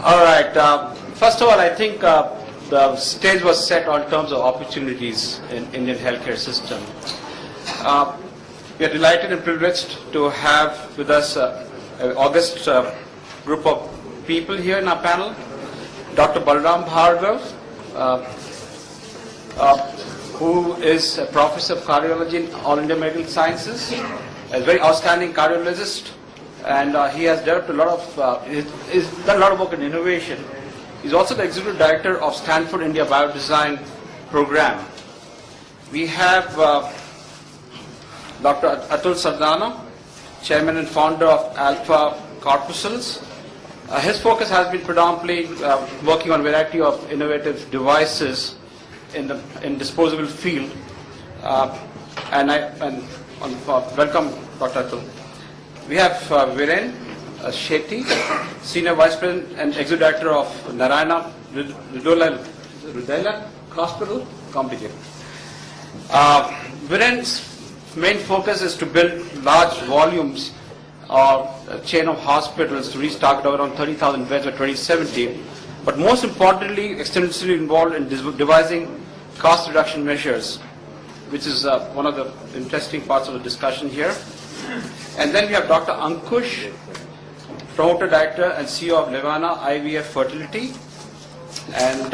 All right. First of all, I think the stage was set on terms of opportunities in Indian healthcare system. We are delighted and privileged to have with us an august group of people here in our panel. Dr. Balram Bhargav, who is a professor of cardiology in All India Medical Sciences, a very outstanding cardiologist, and he has developed a lot of, he's done a lot of work in innovation. He's also the executive director of Stanford India Biodesign Program. We have Dr. Atul Sardana, chairman and founder of Alpha Corpuscles. His focus has been predominantly working on a variety of innovative devices in the disposable field. Welcome, Dr. Atul. We have Viren Shetty, Senior Vice President and Executive Director of Narayana Hrudaya Hospital, complicated. Viren's main focus is to build large volumes of a chain of hospitals to reach target of around 30,000 beds by 2017. But most importantly, extensively involved in devising cost reduction measures, which is one of the interesting parts of the discussion here. And then we have Dr. Ankush, Promoter Director and CEO of Levana IVF Fertility. And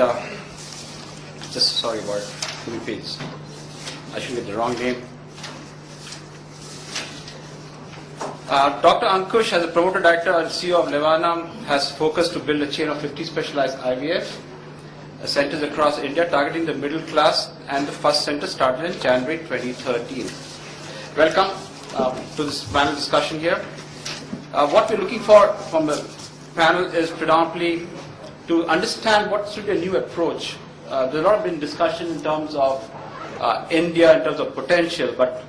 just sorry about it, give me page. I should get the wrong name. Dr. Ankush, as a Promoter Director and CEO of Levana, has focused to build a chain of 50 specialized IVF centers across India, targeting the middle class, and the first center started in January 2013. Welcome to this panel discussion here. What we're looking for from the panel is predominantly to understand what should be a new approach. There's a lot of been discussion in terms of India, in terms of potential, but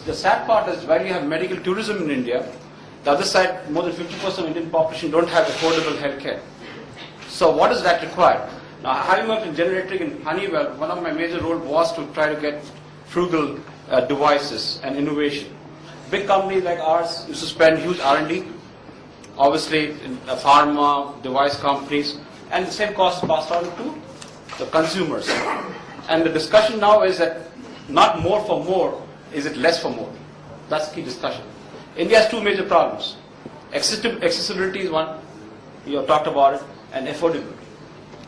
the sad part is while you have medical tourism in India, the other side, more than 50% of Indian population don't have affordable health care. So what is that required? Now, having worked in generating in Honeywell, one of my major roles was to try to get frugal devices and innovation. Big companies like ours used to spend huge R&D, obviously in pharma, device companies, and the same cost is passed on to the consumers. And the discussion now is that not more for more, is it less for more? That's the key discussion. India has two major problems. Accessibility is one, you have talked about it, and affordability.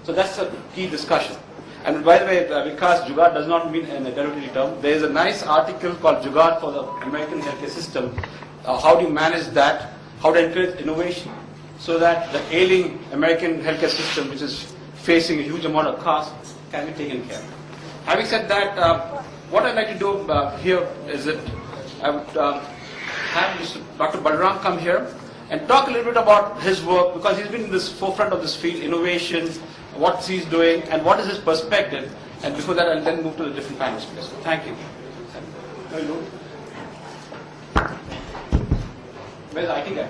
So that's the key discussion. And by the way, Vikas, Jugaad does not mean in a derogatory term. There is a nice article called Jugaad for the American healthcare system. How do you manage that? How to encourage innovation so that the ailing American healthcare system, which is facing a huge amount of cost, can be taken care of. Having said that, what I'd like to do here is that I would have Dr. Balram come here and talk a little bit about his work, because he's been in this forefront of this field, innovation, what he's doing, and what is his perspective. And before that, I'll then move to the different panelists. So thank you. Hello. Where's the IT guy?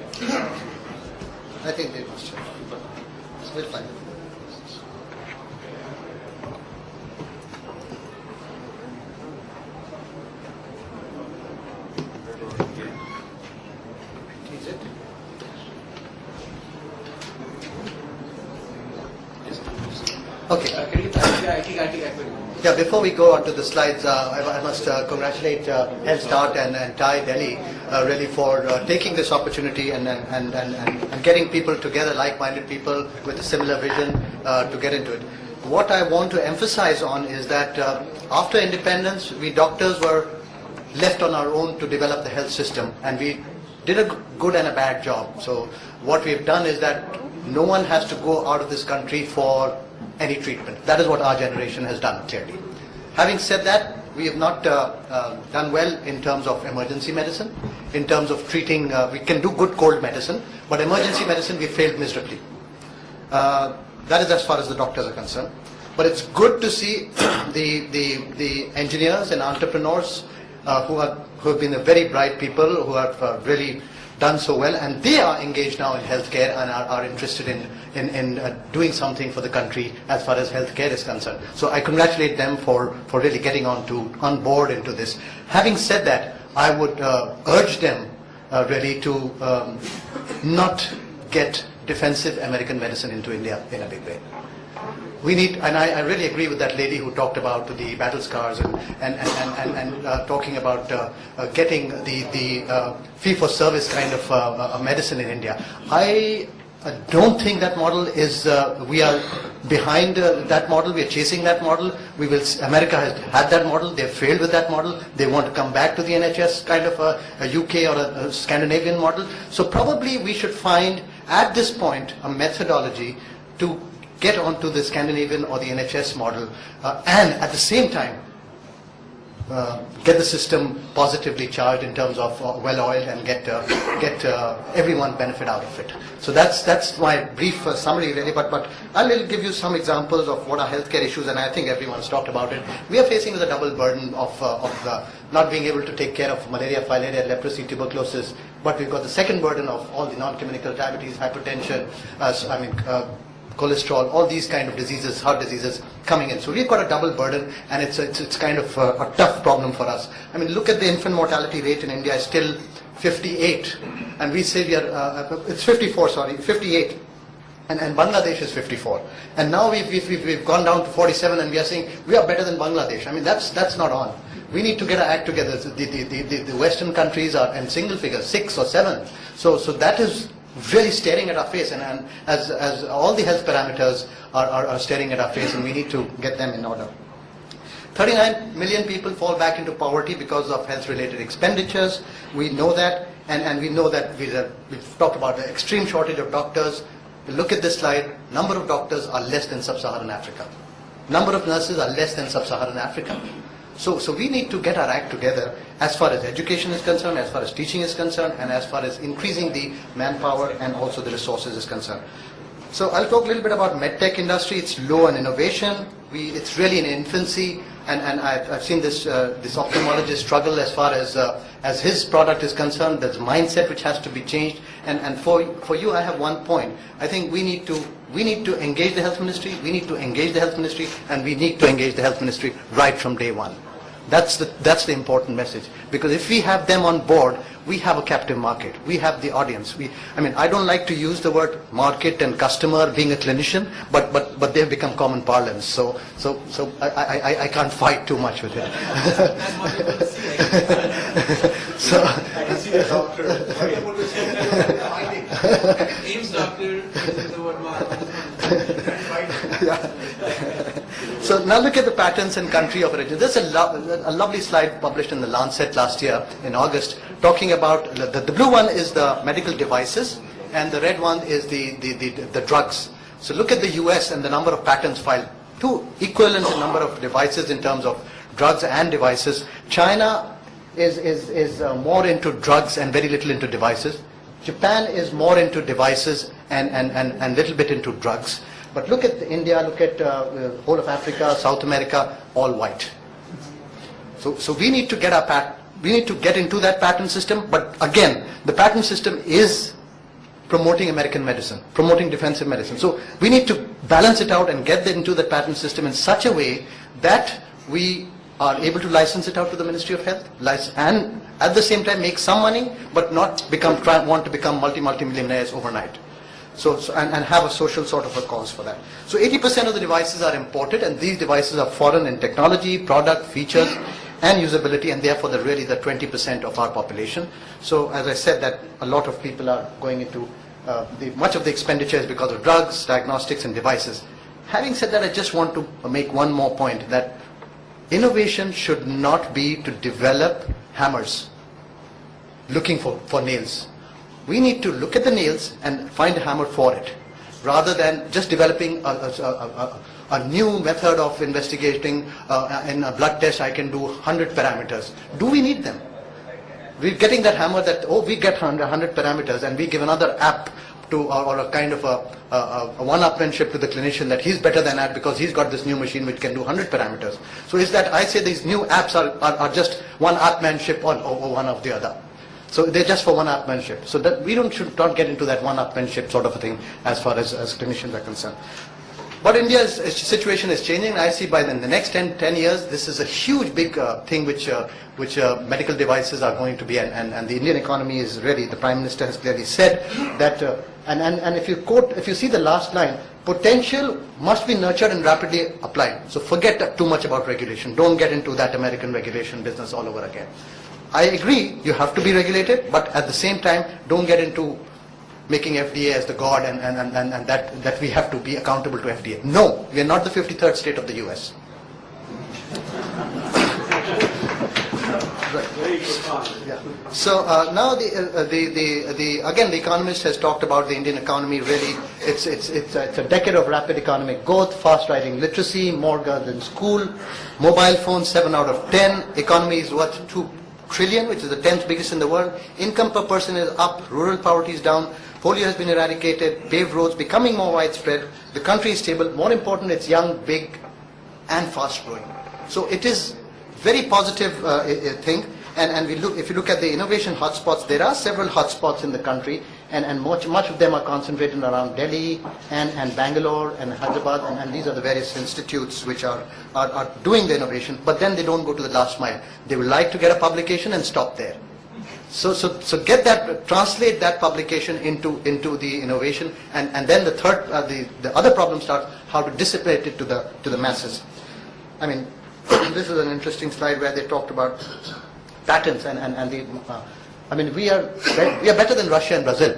I think they must have. We'll find it. Okay. Yeah, before we go on to the slides, I must congratulate Health Start and TIE Delhi really for taking this opportunity and getting people together, like-minded people with a similar vision to get into it. What I want to emphasize on is that after independence, we doctors were left on our own to develop the health system, and we did a good and a bad job. So what we've done is that no one has to go out of this country for any treatment. That is what our generation has done, clearly. Having said that, we have not done well in terms of emergency medicine, in terms of treating, we can do good cold medicine, but emergency medicine we failed miserably. That is as far as the doctors are concerned. But it's good to see the engineers and entrepreneurs who have been very bright people, who have really done so well, and they are engaged now in healthcare and are interested in doing something for the country as far as healthcare is concerned. So I congratulate them for really getting on board into this. Having said that, I would urge them really to not get defensive American medicine into India in a big way. We need, and I really agree with that lady who talked about the battle scars and talking about getting the fee-for-service kind of medicine in India. I don't think that model is, we are behind that model, we are chasing that model. America has had that model, they have failed with that model, they want to come back to the NHS kind of a UK or a Scandinavian model. So probably we should find at this point a methodology to get onto the Scandinavian or the NHS model and at the same time get the system positively charged in terms of well-oiled and get everyone benefit out of it. So that's my brief summary really, but I'll give you some examples of what are healthcare issues, and I think everyone's talked about it. We are facing with a double burden of not being able to take care of malaria, filaria, leprosy, tuberculosis, but we've got the second burden of all the non-communicable diabetes, hypertension, cholesterol, all these kind of diseases, heart diseases coming in. So we've got a double burden, and it's kind of a tough problem for us. I mean, look at the infant mortality rate in India is still 58, and we say we are, it's 54, sorry, 58. And Bangladesh is 54. And now we've gone down to 47, and we are saying we are better than Bangladesh. I mean, that's not on. We need to get our act together. The Western countries are in single figures, 6 or 7. So that is really staring at our face, and as all the health parameters are staring at our face, and we need to get them in order. 39 million people fall back into poverty because of health-related expenditures. We know that, and we know that we've talked about the extreme shortage of doctors. Look at this slide. Number of doctors are less than sub-Saharan Africa. Number of nurses are less than sub-Saharan Africa. So we need to get our act together as far as education is concerned, as far as teaching is concerned, and as far as increasing the manpower and also the resources is concerned. So I'll talk a little bit about medtech industry. It's low on innovation. It's really in infancy, and I've seen this ophthalmologist struggle as far as his product is concerned. There's mindset which has to be changed. And for you, I have one point. I think we need to engage the health ministry. We need to engage the health ministry, and we need to engage the health ministry right from day one. That's the important message, because if we have them on board, we have a captive market. We have the audience. I don't like to use the word market and customer being a clinician, but they've become common parlance. So I can't fight too much with it. So I can see the doctor. Ames doctor uses the word market. So now look at the patterns and country of origin. There's a lovely slide published in the Lancet last year in August, talking about the blue one is the medical devices, and the red one is the drugs. So look at the US and the number of patents filed. Two equivalent number of devices in terms of drugs and devices. China is more into drugs and very little into devices. Japan is more into devices and little bit into drugs. But look at India, look at the whole of Africa, South America, all white. So we need to get into that patent system. But again, the patent system is promoting American medicine, promoting defensive medicine. So we need to balance it out and get into the patent system in such a way that we are able to license it out to the Ministry of Health, and at the same time make some money, but not want to become multi-millionaires overnight. And have a social sort of a cause for that. So 80% of the devices are imported, and these devices are foreign in technology, product, features, and usability, and therefore they're really the 20% of our population. So as I said, that a lot of people are going into, much of the expenditure is because of drugs, diagnostics, and devices. Having said that, I just want to make one more point, that innovation should not be to develop hammers looking for nails. We need to look at the nails and find a hammer for it, rather than just developing a new method of investigating. In a blood test, I can do 100 parameters. Do we need them? We're getting that hammer that, we get 100 parameters, and we give another app to, or a kind of a one-upmanship to the clinician that he's better than that because he's got this new machine which can do 100 parameters. So is that, I say these new apps are just one-upmanship or one of the other. So they're just for one-upmanship. So that we should not get into that one-upmanship sort of a thing as far as clinicians are concerned. But India's situation is changing. I see by the next 10 years, this is a huge, big thing which medical devices are going to be, and the Indian economy is ready. The Prime Minister has clearly said that, and if you see the last line, potential must be nurtured and rapidly applied. So forget too much about regulation. Don't get into that American regulation business all over again. I agree, you have to be regulated, but at the same time, don't get into making FDA as the god and that we have to be accountable to FDA. No, we are not the 53rd state of the US. Very good point. Yeah. So now again the Economist has talked about the Indian economy. Really, it's a decade of rapid economic growth, fast rising literacy, more girls in school, mobile phones 7 out of 10. Economy is worth 2 trillion, which is the 10th biggest in the world. Income per person is up, rural poverty is down, polio has been eradicated, paved roads becoming more widespread, the country is stable. More important, it's young, big, and fast growing. So it is very positive thing. And if you look at the innovation hotspots, there are several hotspots in the country, and much of them are concentrated around Delhi and Bangalore and Hyderabad, and these are the various institutes which are doing the innovation, but then they don't go to the last mile. They would like to get a publication and stop there. So get that, translate that publication into the innovation, and then the third, the other problem starts, how to dissipate it to the masses. I mean, this is an interesting slide where they talked about patents I mean, we are better than Russia and Brazil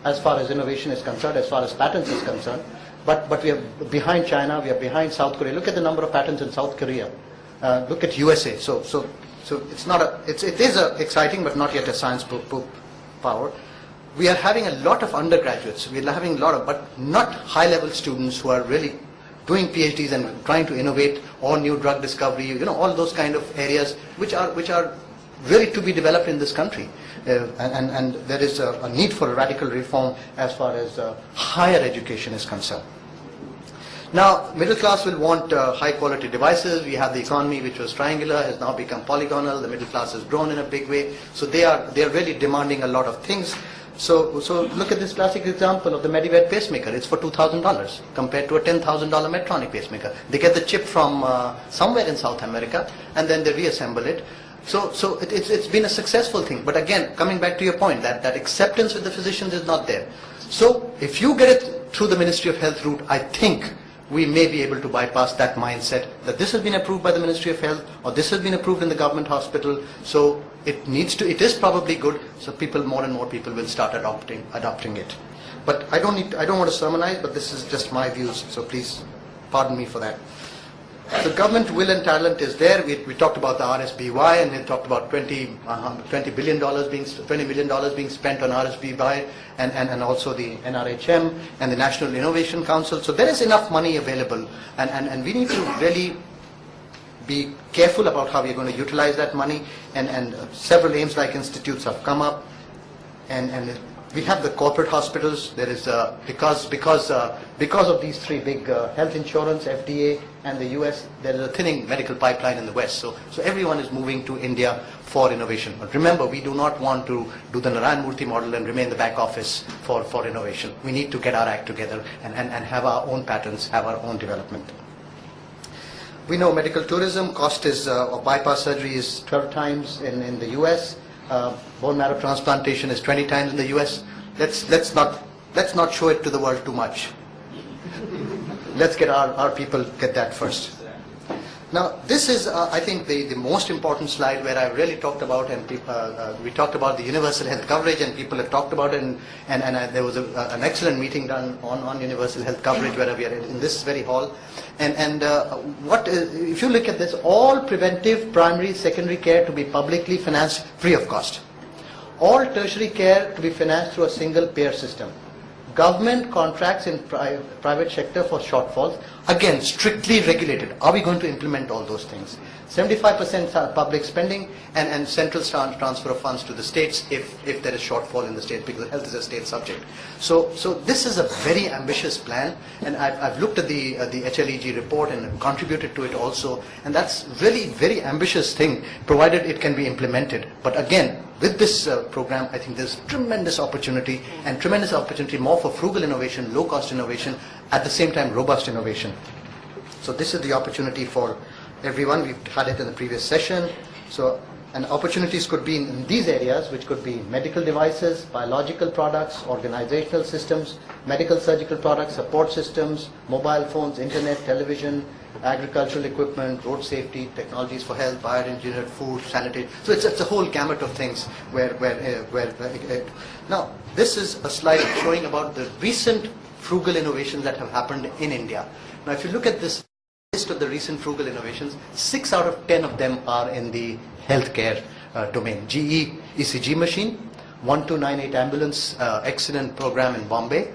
as far as innovation is concerned, as far as patents is concerned. But we are behind China, we are behind South Korea. Look at the number of patents in South Korea. Look at USA. So it's not it is exciting, but not yet a science power. We are having a lot of undergraduates. We are having a lot of, but not high-level students who are really doing PhDs and trying to innovate, or new drug discovery. All those kind of areas which are really to be developed in this country, and there is a need for a radical reform as far as higher education is concerned. Now, middle class will want high quality devices. We have the economy which was triangular, has now become polygonal. The middle class has grown in a big way. So they are really demanding a lot of things. So look at this classic example of the Medivac pacemaker. It's for $2,000 compared to a $10,000 Medtronic pacemaker. They get the chip from somewhere in South America, and then they reassemble it. So it's been a successful thing. But again, coming back to your point, that acceptance with the physicians is not there. So if you get it through the Ministry of Health route, I think we may be able to bypass that mindset that this has been approved by the Ministry of Health, or this has been approved in the government hospital, so it is probably good, so more and more people will start adopting it. But I don't want to sermonize, but this is just my views, so please pardon me for that. The government will and talent is there. We talked about the RSBY, and we talked about $20 million being spent on RSBY, and also the NRHM and the National Innovation Council. So there is enough money available, and we need to really be careful about how we are going to utilize that money. And several AIIMS-like institutes have come up, and we have the corporate hospitals. There is because of these three big health insurance, FDA, and the US, there is a thinning medical pipeline in the West. So everyone is moving to India for innovation. But remember, we do not want to do the Narayan Murthy model and remain the back office for innovation. We need to get our act together and have our own patents, have our own development. We know medical tourism cost is of bypass surgery is 12 times in the US. Bone marrow transplantation is 20 times in the US. Let's not show it to the world too much. Let's get our people get that first. Now, this is I think the most important slide where I really talked about, and we talked about the universal health coverage, and people have talked about it, and there was an excellent meeting done on universal health coverage where we are in this very hall. And if you look at this, all preventive, primary, secondary care to be publicly financed free of cost. All tertiary care to be financed through a single payer system. Government contracts in private sector for shortfalls, again strictly regulated. Are we going to implement all those things? 75% are public spending, and central transfer of funds to the states if there is shortfall in the states, because health is a state subject. So this is a very ambitious plan, and I've looked at the HLEG report and contributed to it also, and that's really very ambitious thing, provided it can be implemented. But again, with this program, I think there's tremendous opportunity, and tremendous opportunity more for frugal innovation, low-cost innovation, at the same time robust innovation. So this is the opportunity for everyone. We've had it in the previous session. So, and opportunities could be in these areas, which could be medical devices, biological products, organizational systems, medical surgical products, support systems, mobile phones, internet, television, agricultural equipment, road safety, technologies for health, bioengineered food, sanitation. So it's a whole gamut of things now this is a slide showing about the recent frugal innovations that have happened in India. Now if you look at this list of the recent frugal innovations, 6 out of 10 of them are in the healthcare domain. GE ECG machine, 1298 ambulance accident program in Bombay,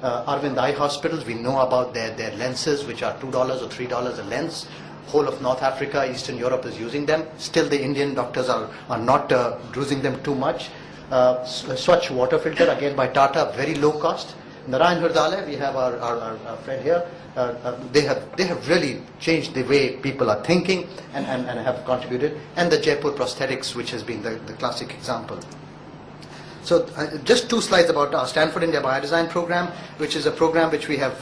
Arvind Eye Hospitals, we know about their lenses, which are $2 or $3 a lens. Whole of North Africa, Eastern Europe is using them. Still the Indian doctors are not using them too much. Swachh water filter, again by Tata, very low cost. Narayan Hurdale, we have our friend here. They have really changed the way people are thinking and have contributed. And the Jaipur prosthetics, which has been the classic example. So just 2 slides about our Stanford India Biodesign program, which is a program which we have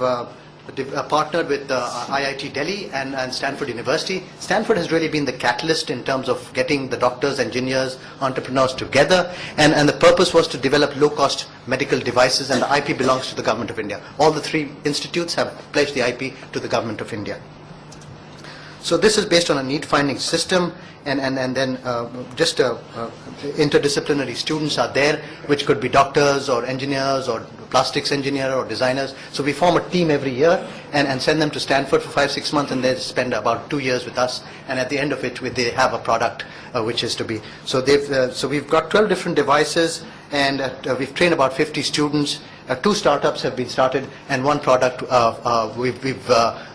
partnered with IIT Delhi and Stanford University. Stanford has really been the catalyst in terms of getting the doctors, engineers, entrepreneurs together, and the purpose was to develop low-cost medical devices, and the IP belongs to the Government of India. All the 3 institutes have pledged the IP to the Government of India. So this is based on a need finding system, and then interdisciplinary students are there, which could be doctors or engineers or plastics engineer or designers. So we form a team every year and send them to Stanford for 5-6 months, and they spend about 2 years with us, and at the end of it they have a product which is to be. So we've got 12 different devices, and we've trained about 50 students. 2 startups have been started, and 1 product we've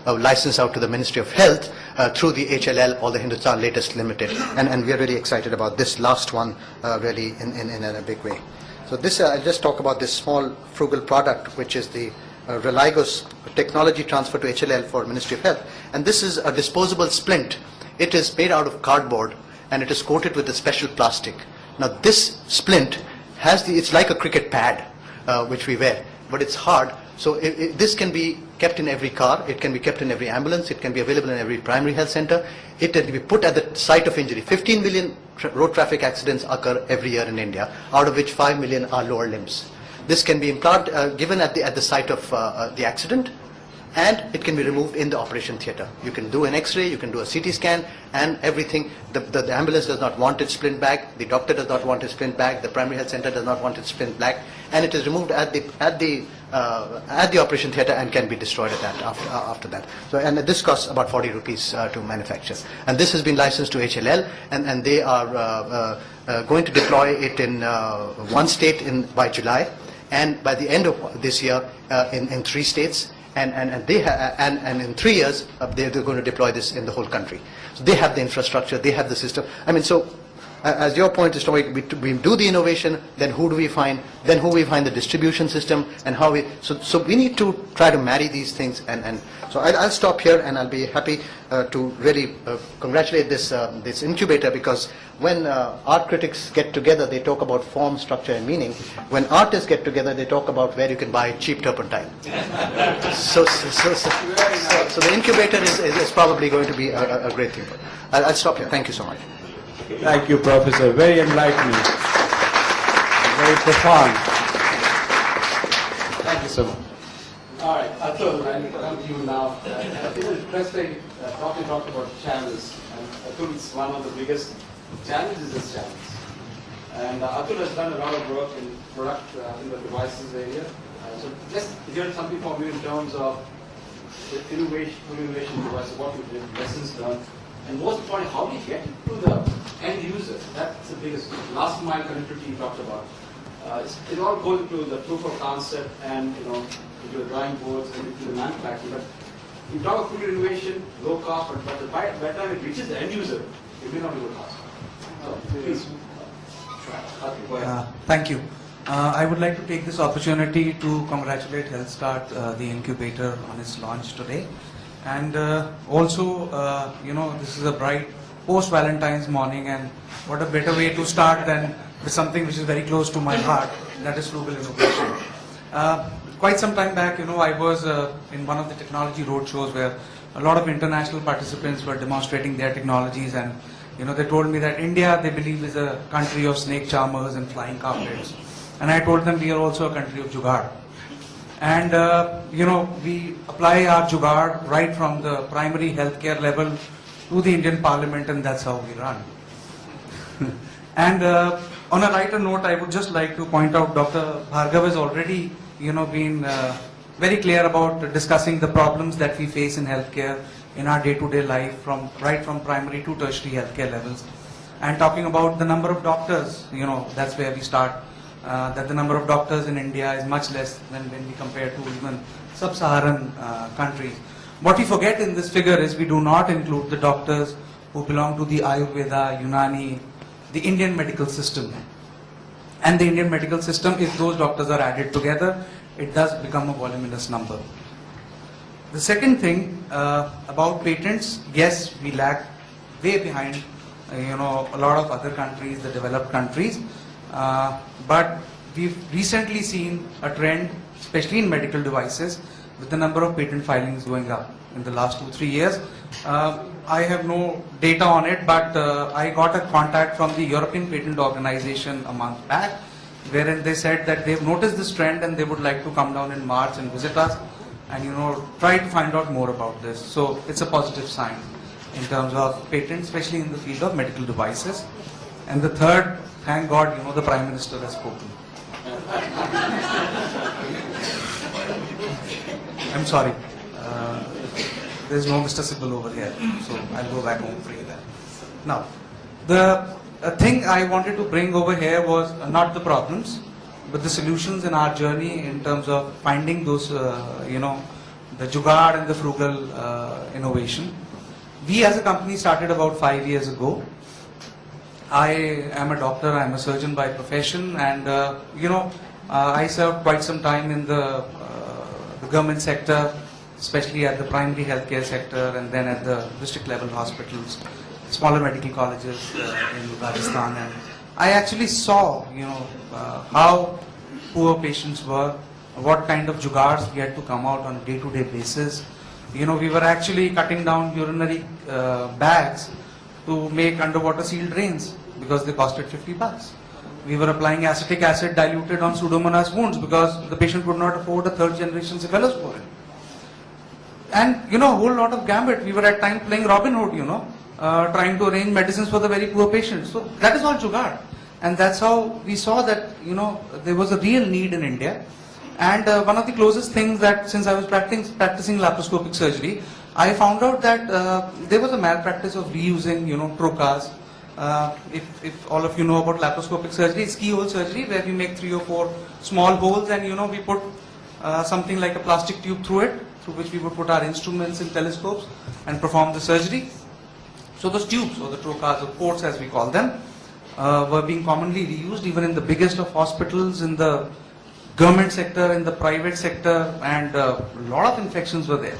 licensed out to the Ministry of Health through the HLL, or the Hindustan Latest Limited, and we are really excited about this last one really in a big way. So this I'll just talk about this small frugal product, which is the Religos technology transfer to HLL for Ministry of Health, and this is a disposable splint. It is made out of cardboard, and it is coated with a special plastic. Now this splint it's like a cricket pad, which we wear, but it's hard. So this can be kept in every car, it can be kept in every ambulance, it can be available in every primary health center. It can be put at the site of injury. 15 million road traffic accidents occur every year in India, out of which 5 million are lower limbs. This can be given at the site of the accident, and it can be removed in the operation theatre. You can do an X-ray, you can do a CT scan, and everything. The ambulance does not want its splint back, the doctor does not want its splint back, the primary health center does not want its splint back, and it is removed at the operation theatre and can be destroyed after that. So, and this costs about 40 rupees to manufacture. And this has been licensed to HLL, and they are going to deploy it in 1 state by July, and by the end of this year in 3 states. And in 3 years they're going to deploy this in the whole country. So they have the infrastructure, they have the system. I mean, so as your point is, we do the innovation, then who do we find? Then who we find the distribution system, and how we. So we need to try to marry these things. And so I'll stop here, and I'll be happy to really congratulate this incubator, because when art critics get together, they talk about form, structure, and meaning. When artists get together, they talk about where you can buy cheap turpentine. So the incubator is probably going to be a great thing. I'll stop here. Thank you so much. Thank you, Professor. Very enlightening. Very profound. Thank you so much. All right, Atul, I'll come to you now. It was interesting talking about challenges. And Atul is one of the biggest challenges is challenge. And Atul has done a lot of work in product in the devices area. So just hear something from you in terms of the innovation device, what you did, lessons learned, and most importantly, how do you get it to the end user? That's the biggest last mile connectivity you talked about. It all goes into the proof of concept and into the drawing boards and into the manufacturing. But You talk of food innovation, low cost, but by the time it reaches the end user, it may not be low cost. So please. Okay, go ahead. Thank you. I would like to take this opportunity to congratulate HealthStart, the incubator, on its launch today. And also, this is a bright post-Valentine's morning, and what a better way to start than with something which is very close to my heart, that is frugal innovation. Quite some time back, I was in one of the technology roadshows where a lot of international participants were demonstrating their technologies, and they told me that India, they believe, is a country of snake charmers and flying carpets. And I told them we are also a country of jugaad. And, we apply our jugaad right from the primary healthcare level to the Indian Parliament, and that's how we run. And on a lighter note, I would just like to point out Dr. Bhargav has already, been very clear about discussing the problems that we face in healthcare in our day-to-day life, right from primary to tertiary healthcare levels. And talking about the number of doctors, that's where we start. That the number of doctors in India is much less than when we compare to even sub-Saharan countries. What we forget in this figure is we do not include the doctors who belong to the Ayurveda, Unani, the Indian medical system. And the Indian medical system, if those doctors are added together, it does become a voluminous number. The second thing about patents, yes, we lag way behind, a lot of other countries, the developed countries. But we've recently seen a trend, especially in medical devices, with the number of patent filings going up in the last 2-3 years. I have no data on it, but I got a contact from the European Patent Organization a month back, wherein they said that they've noticed this trend and they would like to come down in March and visit us and try to find out more about this. So it's a positive sign in terms of patents, especially in the field of medical devices. And the third, thank God, the Prime Minister has spoken. I'm sorry. There's no Mr. Sibal over here, so I'll go back home free then. Now, the thing I wanted to bring over here was not the problems, but the solutions in our journey in terms of finding those, the jugaad and the frugal innovation. We as a company started about 5 years ago. I am a doctor, I am a surgeon by profession, and I served quite some time in the government sector, especially at the primary healthcare sector, and then at the district level hospitals, smaller medical colleges in Rajasthan. And I actually saw, how poor patients were, what kind of jugaads we had to come out on a day-to-day basis. We were actually cutting down urinary bags to make underwater sealed drains because they costed $50. We were applying acetic acid diluted on Pseudomonas wounds because the patient could not afford a third-generation cephalosporin. And a whole lot of gambit. We were at times playing Robin Hood, trying to arrange medicines for the very poor patients. So that is all jugaad. And that's how we saw that, there was a real need in India. And one of the closest things that, since I was practicing laparoscopic surgery, I found out that there was a malpractice of reusing, trocas. If all of you know about laparoscopic surgery, it's keyhole surgery where we make 3 or 4 small holes and we put something like a plastic tube through it, through which we would put our instruments and telescopes and perform the surgery. So those tubes, or the trocas, or ports as we call them, were being commonly reused even in the biggest of hospitals, in the government sector, in the private sector, and a lot of infections were there.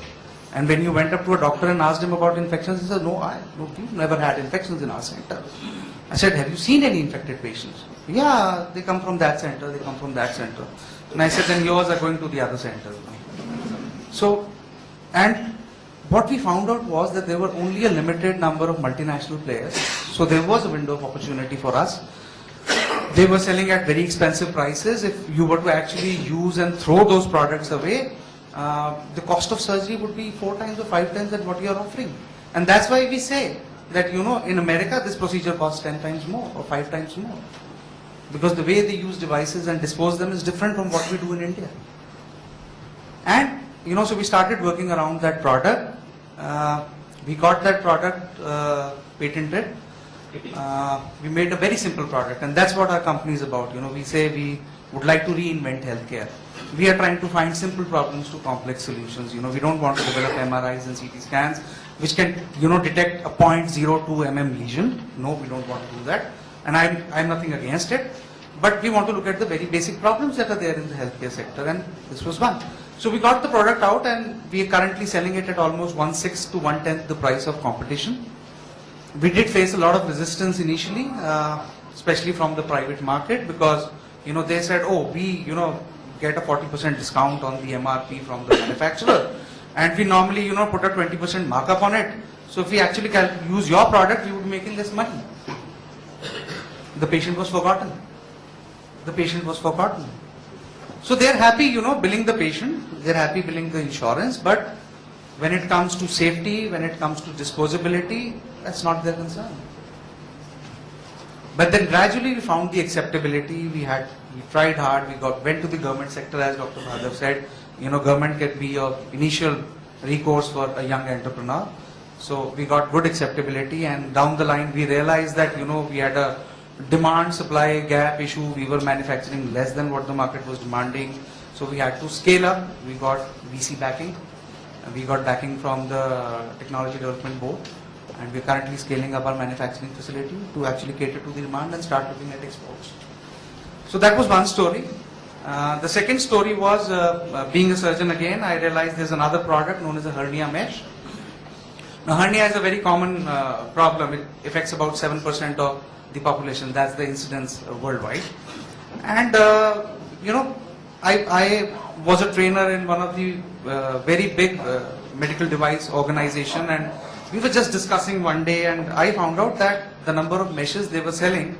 And when you went up to a doctor and asked him about infections, he said, no, we've never had infections in our center. I said, have you seen any infected patients? Yeah, they come from that center, they come from that center. And I said, then yours are going to the other center. So, and what we found out was that there were only a limited number of multinational players. So there was a window of opportunity for us. They were selling at very expensive prices. If you were to actually use and throw those products away, the cost of surgery would be 4 times or 5 times than what you are offering. And that's why we say that, in America, this procedure costs 10 times more or 5 times more. Because the way they use devices and dispose them is different from what we do in India. And, so we started working around that product. We got that product patented. we made a very simple product, and that's what our company is about. You know, we say we would like to reinvent healthcare. We are trying to find simple problems to complex solutions. You know, we don't want to develop MRIs and CT scans which can, you know, detect a 0.02 mm lesion. No, we don't want to do that, and I'm nothing against it. But we want to look at the very basic problems that are there in the healthcare sector, and this was one. So we got the product out, and we are currently selling it at almost 1/6 to 1/10 the price of competition. We did face a lot of resistance initially, especially from the private market, because, you know, they said, oh, we, you know, get a 40% discount on the MRP from the manufacturer, and we normally, you know, put a 20% markup on it. So if we actually use your product, we would be making less money. The patient was forgotten. The patient was forgotten. So they're happy, you know, billing the patient, they're happy billing the insurance, but when it comes to safety, when it comes to disposability, that's not their concern. But then gradually we found the acceptability, we tried hard, went to the government sector, as Dr. Bhadav said, you know, government can be your initial recourse for a young entrepreneur. So we got good acceptability, and down the line we realized that, you know, we had a demand supply gap issue. We were manufacturing less than what the market was demanding, so we had to scale up. We got VC backing, and we got backing from the Technology Development Board, and we're currently scaling up our manufacturing facility to actually cater to the demand and start looking at exports. So that was one story. The second story was being a surgeon again, I realized there's another product known as a hernia mesh. Now hernia is a very common problem. It affects about 7% of the population. That's the incidence worldwide. And you know, I was a trainer in one of the very big medical device organization, and we were just discussing one day, and I found out that the number of meshes they were selling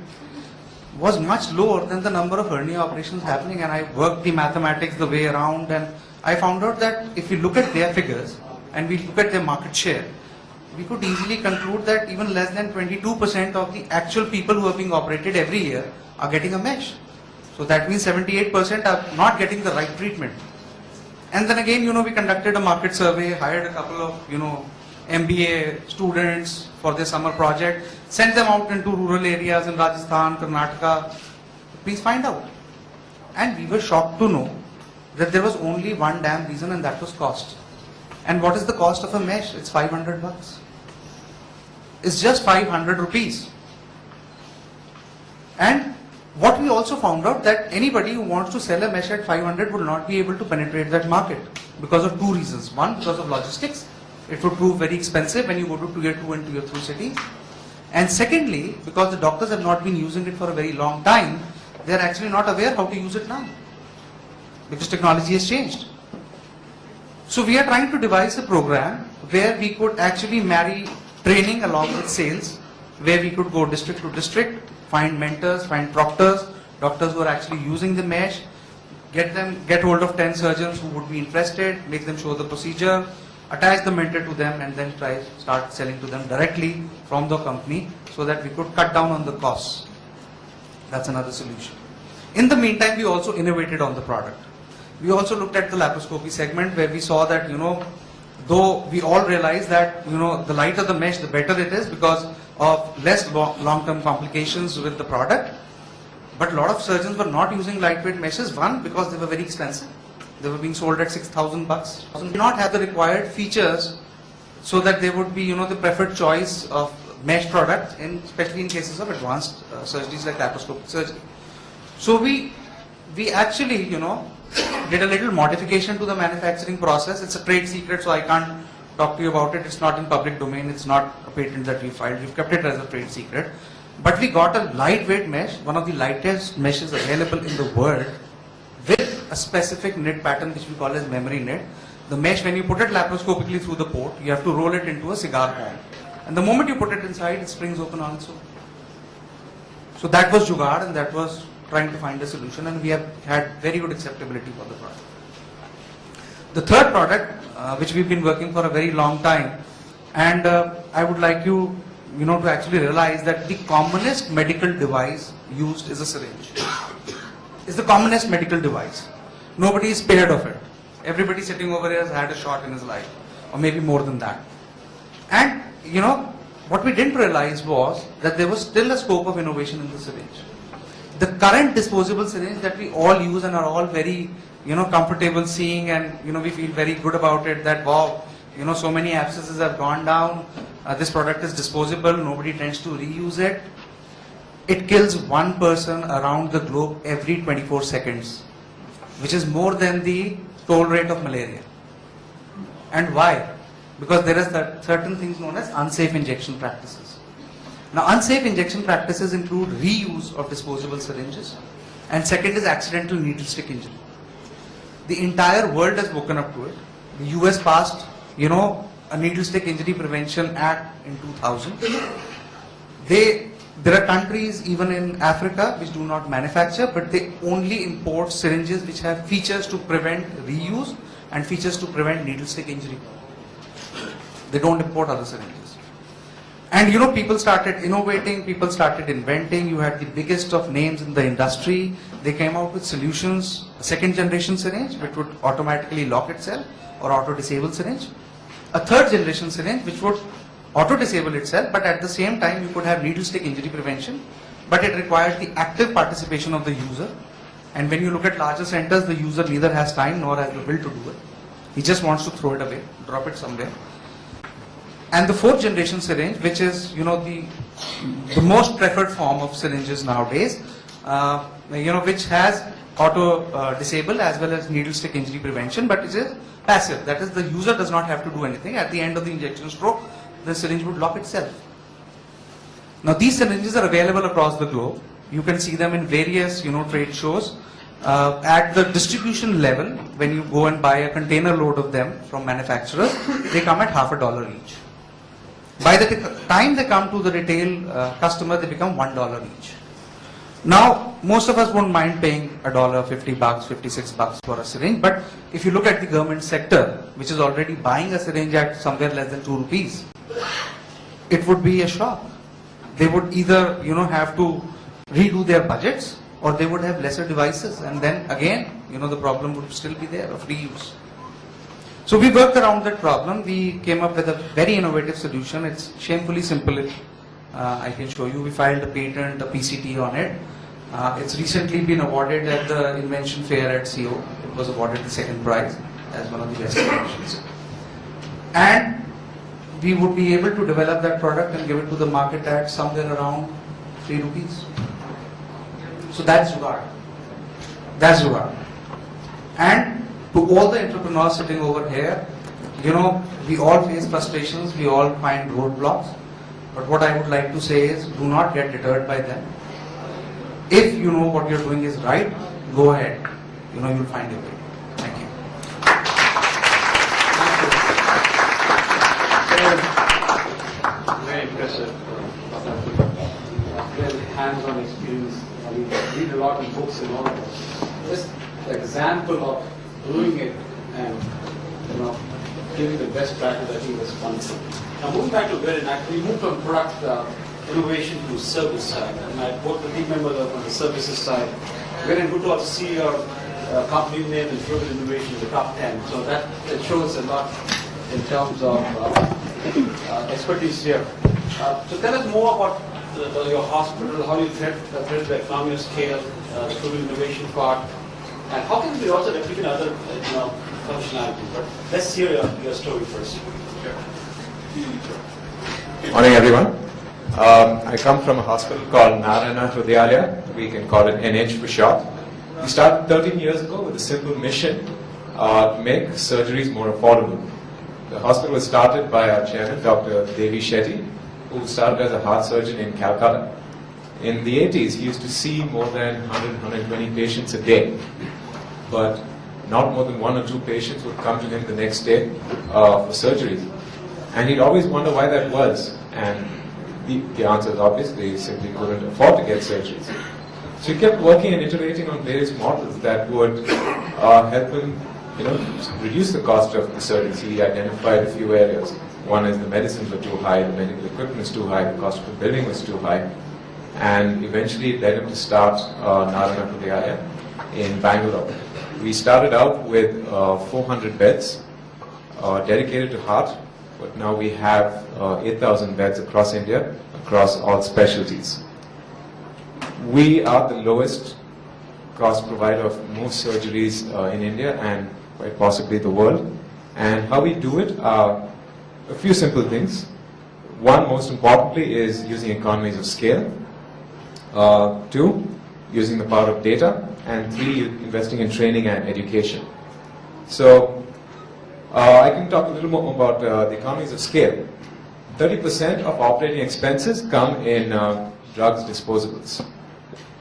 was much lower than the number of hernia operations happening, and I worked the mathematics the way around, and I found out that if we look at their figures and we look at their market share, we could easily conclude that even less than 22% of the actual people who are being operated every year are getting a mesh. So that means 78% are not getting the right treatment. And then again, you know, we conducted a market survey, hired a couple of, you know, MBA students for their summer project, sent them out into rural areas in Rajasthan, Karnataka. Please find out. And we were shocked to know that there was only one damn reason, and that was cost. And what is the cost of a mesh? It's 500 bucks. It's just 500 rupees. And what we also found out that anybody who wants to sell a mesh at 500 will not be able to penetrate that market because of two reasons. One, because of logistics. It would prove very expensive when you go to tier 2 and tier 3 cities. And secondly, because the doctors have not been using it for a very long time, they are actually not aware how to use it now, because technology has changed. So we are trying to devise a program where we could actually marry training along with sales, where we could go district to district, find mentors, find proctors, doctors who are actually using the mesh, get hold of 10 surgeons who would be interested, make them show the procedure, attach the mentor to them, and then start selling to them directly from the company, so that we could cut down on the costs. That's another solution. In the meantime, we also innovated on the product. We also looked at the laparoscopy segment, where we saw that, you know, though we all realize that, you know, the lighter the mesh, the better it is because of less long-term complications with the product. But a lot of surgeons were not using lightweight meshes. One, because they were very expensive. They were being sold at 6,000 bucks. They did not have the required features so that they would be, you know, the preferred choice of mesh product, especially in cases of advanced surgeries like laparoscopic surgery. So we actually, you know, did a little modification to the manufacturing process. It's a trade secret, so I can't talk to you about it. It's not in public domain. It's not a patent that we filed. We've kept it as a trade secret. But we got a lightweight mesh, one of the lightest meshes available in the world, with a specific knit pattern which we call as memory knit. The mesh, when you put it laparoscopically through the port, you have to roll it into a cigar horn. And the moment you put it inside, it springs open on its own. So that was Jugaad, and that was trying to find a solution, and we have had very good acceptability for the product. The third product, which we've been working for a very long time, and I would like you know, to actually realize that the commonest medical device used is a syringe. It's the commonest medical device. Nobody is spared of it. Everybody sitting over here has had a shot in his life, or maybe more than that. And, you know, what we didn't realize was that there was still a scope of innovation in the syringe. The current disposable syringe that we all use and are all very, comfortable seeing, and, we feel very good about it, that wow, so many abscesses have gone down, this product is disposable, nobody tends to reuse it. It kills one person around the globe every 24 seconds, which is more than the toll rate of malaria. And why? Because there are certain things known as unsafe injection practices. Now, unsafe injection practices include reuse of disposable syringes, and second is accidental needle stick injury. The entire world has woken up to it. The US passed, a Needle Stick Injury Prevention Act in 2000. There are countries even in Africa which do not manufacture, but they only import syringes which have features to prevent reuse and features to prevent needle stick injury. They don't import other syringes. And people started innovating, people started inventing. You had the biggest of names in the industry. They came out with solutions, a second generation syringe which would automatically lock itself, or auto disable syringe. A third generation syringe which would auto disable itself, but at the same time you could have needle stick injury prevention, but it requires the active participation of the user. And when you look at larger centers, the user neither has time nor has the will to do it. He just wants to throw it away, drop it somewhere. And the fourth generation syringe, which is the most preferred form of syringes nowadays, which has auto disable as well as needle stick injury prevention, but it is passive. That is, the user does not have to do anything. At the end of the injection stroke, the syringe would lock itself. Now, these syringes are available across the globe. You can see them in various trade shows. At the distribution level, when you go and buy a container load of them from manufacturers, they come at $50 each. By the time they come to the retail customer, they become $1 each. Now, most of us won't mind paying $1, $50, $56 for a syringe, but if you look at the government sector, which is already buying a syringe at somewhere less than 2 rupees, it would be a shock. They would either, have to redo their budgets, or they would have lesser devices, and then again, the problem would still be there of reuse. So we worked around that problem. We came up with a very innovative solution. It's shamefully simple. I can show you. We filed a patent, a PCT on it. It's recently been awarded at the Invention Fair at CO. It was awarded the second prize as one of the best inventions. And we would be able to develop that product and give it to the market at somewhere around 3 rupees. So that's Jugaad. That's Jugaad. And to all the entrepreneurs sitting over here, we all face frustrations, we all find roadblocks. But what I would like to say is, do not get deterred by them. If you know what you're doing is right, go ahead. You'll find a way. Thank you. Very impressive. Very hands-on experience. I mean, read a lot of books and all of that. Just an example of doing it and giving the best practice, I think was wonderful. Now moving back to Viren, we moved from product innovation to service side, and I both the team members are on the services side. Viren, good to also see your company name and further innovation in the top 10. So that shows a lot in terms of expertise here. So tell us more about your hospital, how you thread the economy of scale, the further innovation part, and how can we also replicate other functionality. But let's hear your story first. Morning, everyone. I come from a hospital called Narayana Hrudayalaya. We can call it NH for short. We started 13 years ago with a simple mission to make surgeries more affordable. The hospital was started by our chairman, Dr. Devi Shetty, who started as a heart surgeon in Calcutta. In the 80s, he used to see more than 100, 120 patients a day. But not more than 1 or 2 patients would come to him the next day for surgeries. And he'd always wonder why that was. And the answer is obvious, they simply couldn't afford to get surgeries. So he kept working and iterating on various models that would help him reduce the cost of the surgeries. He identified a few areas. One is the medicines were too high, the medical equipment was too high, the cost of the building was too high. And eventually it led him to start Narayana Hrudayalaya in Bangalore. We started out with 400 beds dedicated to heart, but now we have 8,000 beds across India, across all specialties. We are the lowest cost provider of most surgeries in India and quite possibly the world. And how we do it are a few simple things. One, most importantly, is using economies of scale. Two, using the power of data. And three, investing in training and education. So, I can talk a little more about the economies of scale. 30% of operating expenses come in drugs disposables.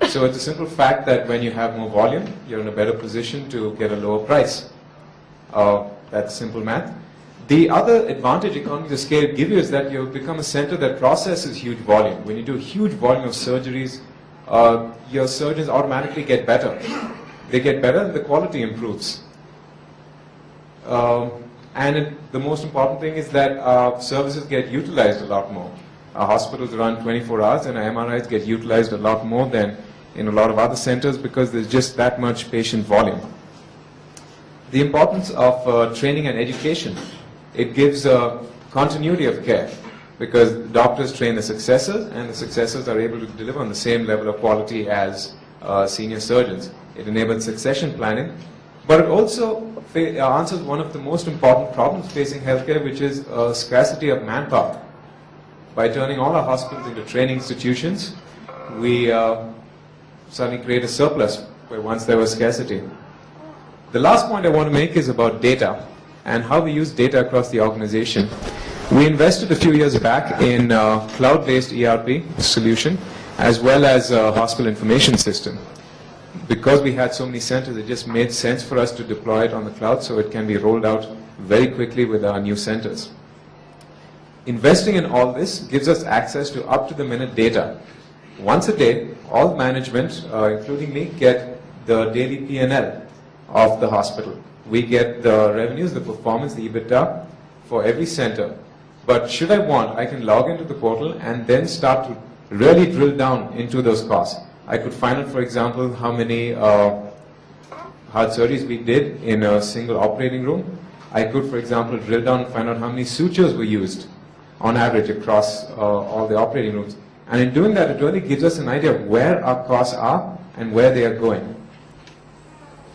So it's a simple fact that when you have more volume, you're in a better position to get a lower price. That's simple math. The other advantage economies of scale give you is that you become a center that processes huge volume. When you do huge volume of surgeries, your surgeons automatically get better. They get better and the quality improves. The most important thing is that our services get utilized a lot more. Our hospitals run 24 hours and our MRIs get utilized a lot more than in a lot of other centers because there's just that much patient volume. The importance of training and education, it gives continuity of care because doctors train the successors and the successors are able to deliver on the same level of quality as senior surgeons. It enables succession planning, but it also answers one of the most important problems facing healthcare, which is scarcity of manpower. By turning all our hospitals into training institutions, we suddenly create a surplus where once there was scarcity. The last point I want to make is about data and how we use data across the organization. We invested a few years back in a cloud-based ERP solution as well as a hospital information system. Because we had so many centers, it just made sense for us to deploy it on the cloud so it can be rolled out very quickly with our new centers. Investing in all this gives us access to up-to-the-minute data. Once a day, all management, including me, get the daily P&L of the hospital. We get the revenues, the performance, the EBITDA for every center. But should I want, I can log into the portal and then start to really drill down into those costs. I could find out, for example, how many heart surgeries we did in a single operating room. I could, for example, drill down and find out how many sutures were used on average across all the operating rooms. And in doing that, it really gives us an idea of where our costs are and where they are going.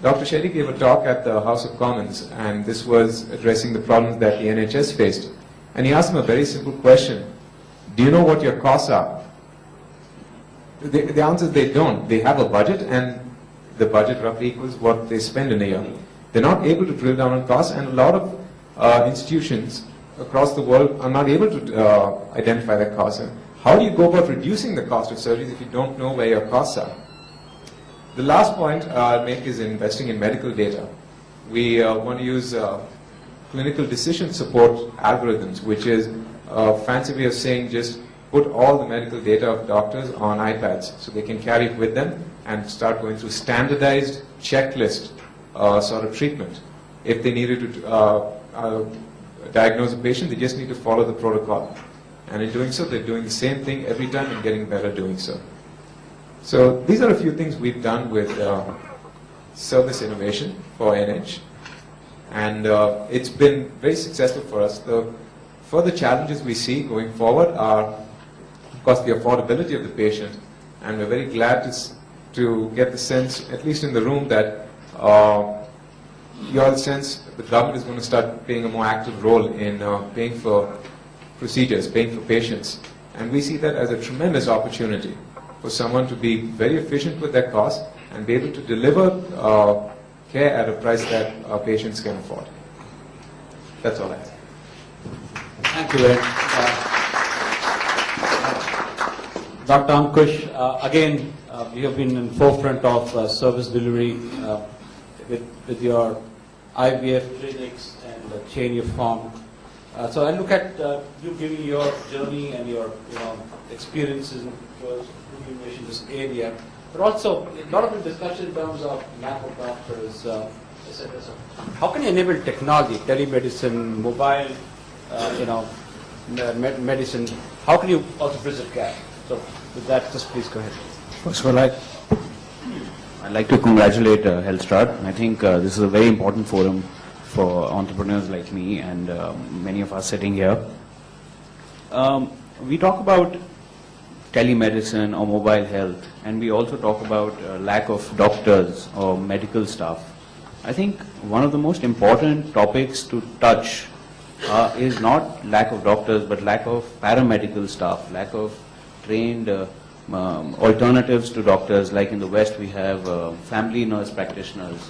Dr. Shetty gave a talk at the House of Commons, and this was addressing the problems that the NHS faced. And he asked them a very simple question. Do you know what your costs are? The answer is they don't. They have a budget, and the budget roughly equals what they spend in a year. They're not able to drill down on costs, and a lot of institutions across the world are not able to identify their costs. And how do you go about reducing the cost of surgeries if you don't know where your costs are? The last point I'll make is investing in medical data. We want to use clinical decision support algorithms, which is a fancy way of saying just put all the medical data of doctors on iPads so they can carry it with them and start going through standardized checklist sort of treatment. If they needed to diagnose a patient, they just need to follow the protocol. And in doing so, they're doing the same thing every time and getting better doing so. So these are a few things we've done with service innovation for NH. And it's been very successful for us. The further challenges we see going forward are, of course, the affordability of the patient. And we're very glad to get the sense, at least in the room, that you all sense the government is going to start playing a more active role in paying for procedures, paying for patients. And we see that as a tremendous opportunity for someone to be very efficient with their costs and be able to deliver care at a price that our patients can afford. That's all I have. Thank you very much. Dr. Ankush, again, you have been in forefront of service delivery with your IVF clinics and the chain you formed. So I look at you giving your journey and your experiences in this area, but also a lot of the discussion in terms of lack of doctors, etc. So how can you enable technology, telemedicine, mobile, medicine? How can you also bridge the gap? So with that, just please go ahead. First of all, I'd like to congratulate HealthStart. I think this is a very important forum for entrepreneurs like me and many of us sitting here. We talk about telemedicine or mobile health, and we also talk about lack of doctors or medical staff. I think one of the most important topics to touch is not lack of doctors, but lack of paramedical staff, lack of trained alternatives to doctors. Like in the West, we have family nurse practitioners.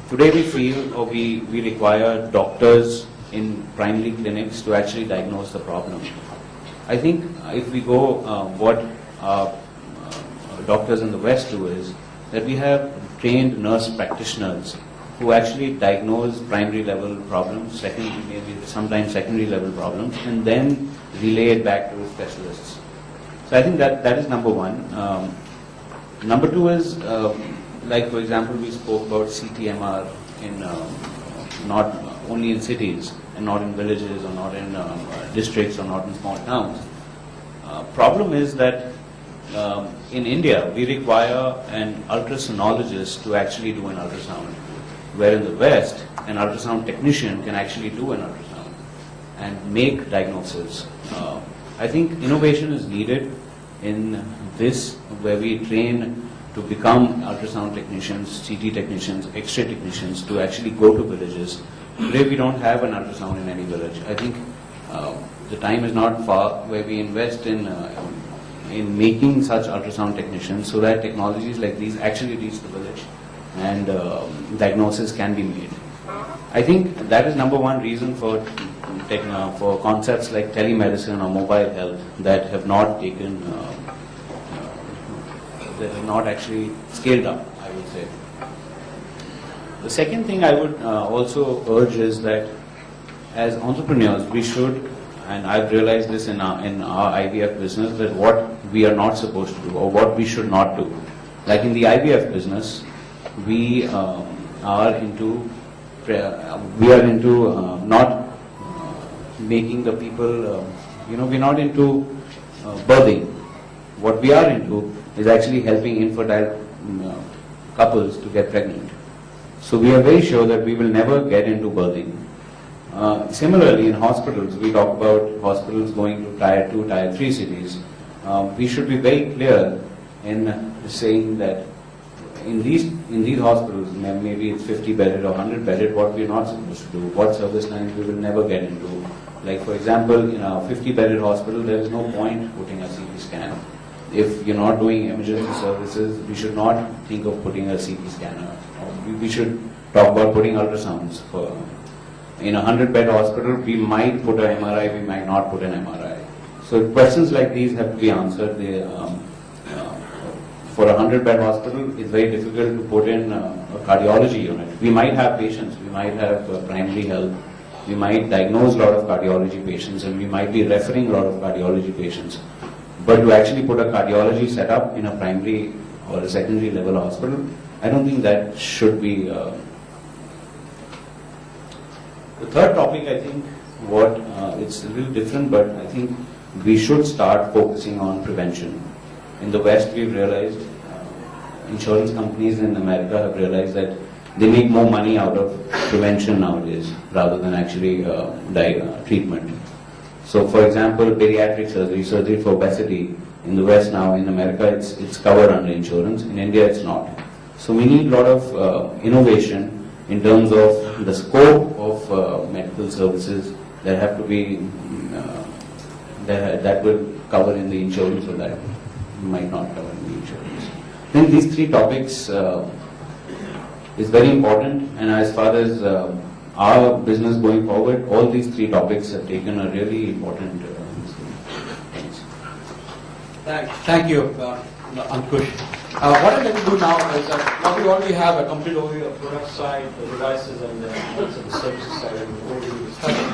Today we feel or we require doctors in primary clinics to actually diagnose the problem. I think if we go what doctors in the West do is that we have trained nurse practitioners who actually diagnose primary level problems, secondary, maybe sometimes secondary level problems, and then relay it back to specialists. So I think that is number one. Number two is, like for example, we spoke about CTMR in not only in cities and not in villages or not in districts or not in small towns. Problem is that in India we require an ultrasonologist to actually do an ultrasound, where in the West an ultrasound technician can actually do an ultrasound and make diagnosis. I think innovation is needed in this, where we train to become ultrasound technicians, CT technicians, X-ray technicians, to actually go to villages. Today we don't have an ultrasound in any village. I think the time is not far where we invest in making such ultrasound technicians so that technologies like these actually reach the village and diagnosis can be made. I think that is number one reason for concepts like telemedicine or mobile health that have not taken, that have not actually scaled up, I would say. The second thing I would also urge is that as entrepreneurs we should, and I've realized this in our IVF business, that what we are not supposed to do or what we should not do. Like in the IVF business, we are into not making the people, we're not into birthing. What we are into is actually helping infertile couples to get pregnant. So we are very sure that we will never get into birthing. Similarly, in hospitals, we talk about hospitals going to tier 2, tier 3 cities. We should be very clear in saying that in these hospitals, maybe it's 50 bedded or 100 bedded, what we're not supposed to do, what service lines we will never get into. Like for example, in a 50 bedded hospital, there is no point putting a CT scan. If you're not doing emergency services, we should not think of putting a CT scanner. We should talk about putting ultrasounds. In a 100-bed hospital, we might put an MRI, we might not put an MRI. So questions like these have to be answered. For a 100-bed hospital, it's very difficult to put in a cardiology unit. We might have patients, we might have primary health, we might diagnose a lot of cardiology patients, and we might be referring a lot of cardiology patients. But to actually put a cardiology setup in a primary or a secondary level hospital, I don't think that should be. The third topic, I think, it's a little different, but I think we should start focusing on prevention. In the West, we've realized, insurance companies in America have realized that they make more money out of prevention nowadays rather than actually treatment. So, for example, bariatric surgery for obesity in the West now, in America, it's covered under insurance. In India, it's not. So we need a lot of innovation in terms of the scope of medical services that have to be that will cover in the insurance, or that might not cover in the insurance. I think these three topics is very important, and as far as our business going forward, all these three topics have taken a really important things. Thank you, Ankush. What I'd like to do now is that now we already have a complete overview of product side, the devices, and also the services side, and the overview discussion.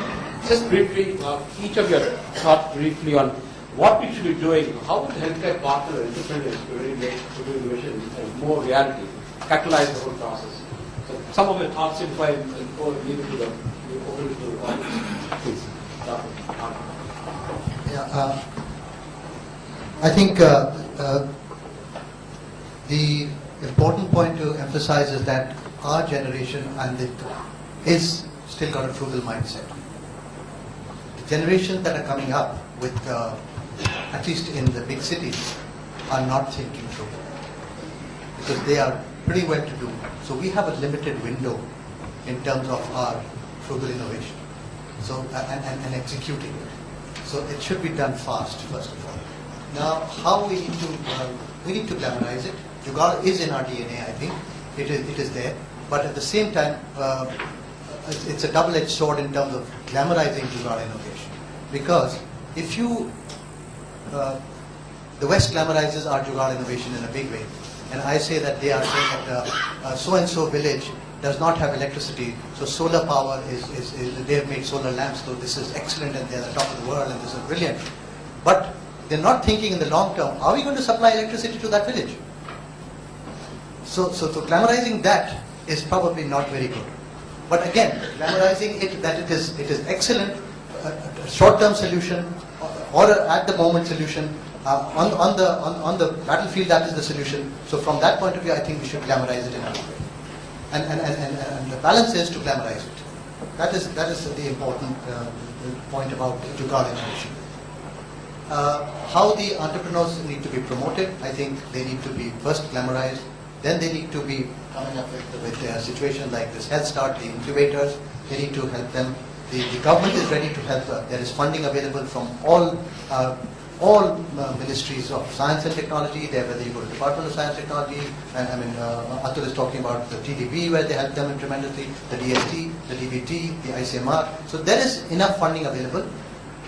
Just briefly, each of you thought briefly on what we should be doing, how would healthcare partner and entrepreneurs to really make innovation more reality, catalyze the whole process. So some of your thoughts if I leave it to the audience. Please. Yeah, I think the important point to emphasize is that our generation and the is still got a frugal mindset. The generations that are coming up with, at least in the big cities, are not thinking through, because they are pretty well to do. So we have a limited window in terms of our frugal innovation, so and executing it. So it should be done fast, first of all. Now, how we need to glamorize it. Jugaad is in our DNA, I think. It is there, but at the same time, it's a double-edged sword in terms of glamorizing Jugaad innovation. Because if you, the West glamorizes our Jugaad innovation in a big way, and I say that they are saying that so-and-so village does not have electricity, so solar power is they have made solar lamps, so this is excellent and they're the top of the world and this is brilliant. But they're not thinking in the long term, are we going to supply electricity to that village? So glamorizing that is probably not very good. But again, glamorizing it that it is excellent, a short-term solution or at the moment solution, on the battlefield that is the solution. So from that point of view, I think we should glamorize it in a way. And the balance is to glamorize it. That is the important point about Jugaad innovation. How the entrepreneurs need to be promoted, I think they need to be first glamorized, then they need to be coming up with situations like this Health Start, the incubators, they need to help them. The government is ready to help. There is funding available from all ministries of science and technology, there whether you go to Department of Science and Technology, and Atul is talking about the TDB where they help them tremendously, the DST, the DBT, the ICMR. So there is enough funding available,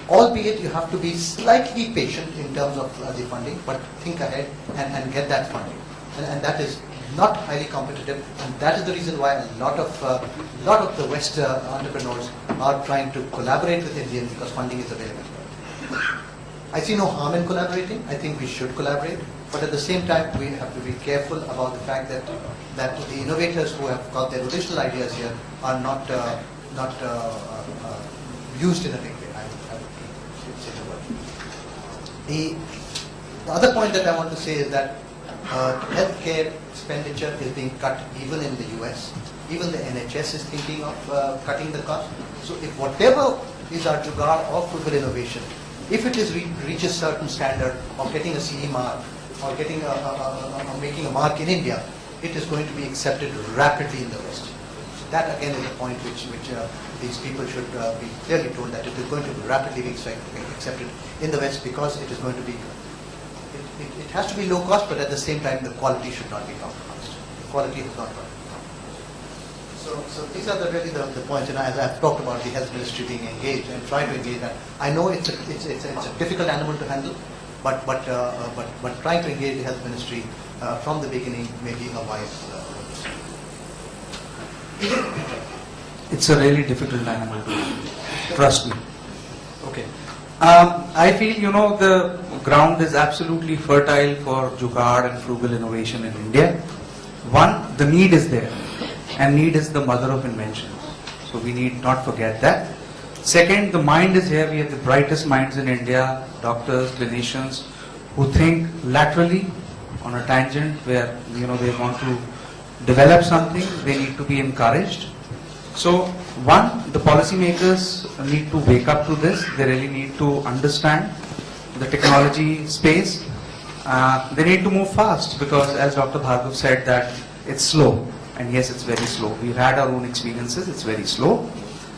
albeit you have to be slightly patient in terms of the funding, but think ahead and get that funding. And that is not highly competitive, and that is the reason why a lot of the West entrepreneurs are trying to collaborate with Indians, because funding is available. I see no harm in collaborating. I think we should collaborate, but at the same time, we have to be careful about the fact that the innovators who have got their original ideas here are not used in a big way. I would say the word. The other point that I want to say is that healthcare expenditure is being cut even in the US. Even the NHS is thinking of cutting the cost. So if whatever is our Jugaad or frugal innovation, if it is reaches certain standard of getting a CE mark or getting making a mark in India, it is going to be accepted rapidly in the West. So that again is a point which these people should be clearly told, that it is going to rapidly be accepted in the West, because it is going to be, it has to be low cost, but at the same time the quality should not be compromised. The quality is not compromised. So these are really the points, and as I've talked about the health ministry being engaged and trying to engage that. I know it's a difficult animal to handle, but trying to engage the health ministry from the beginning may be a wise. It's a really difficult animal to handle. Trust me. Okay. I feel, the ground is absolutely fertile for Jugaad and frugal innovation in India. One, the need is there. And need is the mother of invention. So we need not forget that. Second, the mind is here. We have the brightest minds in India, doctors, clinicians, who think laterally on a tangent where, they want to develop something, they need to be encouraged. So one, the policymakers need to wake up to this. They really need to understand the technology space. They need to move fast, because as Dr. Bhargav said, that it's slow. And yes, it's very slow. We've had our own experiences, it's very slow.